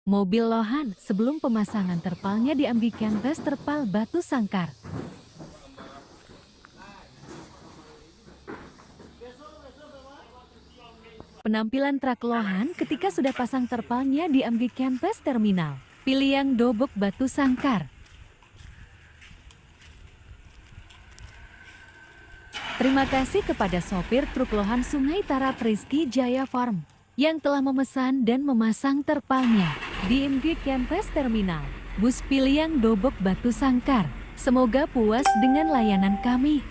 Mobil Lohan sebelum pemasangan terpalnya diambikan tes terpal batu sangkar. Penampilan truk Lohan ketika sudah pasang terpalnya diambikan tes terminal. Piliang Dobok batu sangkar. Terima kasih kepada sopir truk Lohan Sungai Tarap Rizky Jaya Farm yang telah memesan dan memasang terpalnya di MG Campus Terminal Bus Piliang Dobok Batu Sangkar. Semoga puas dengan layanan kami.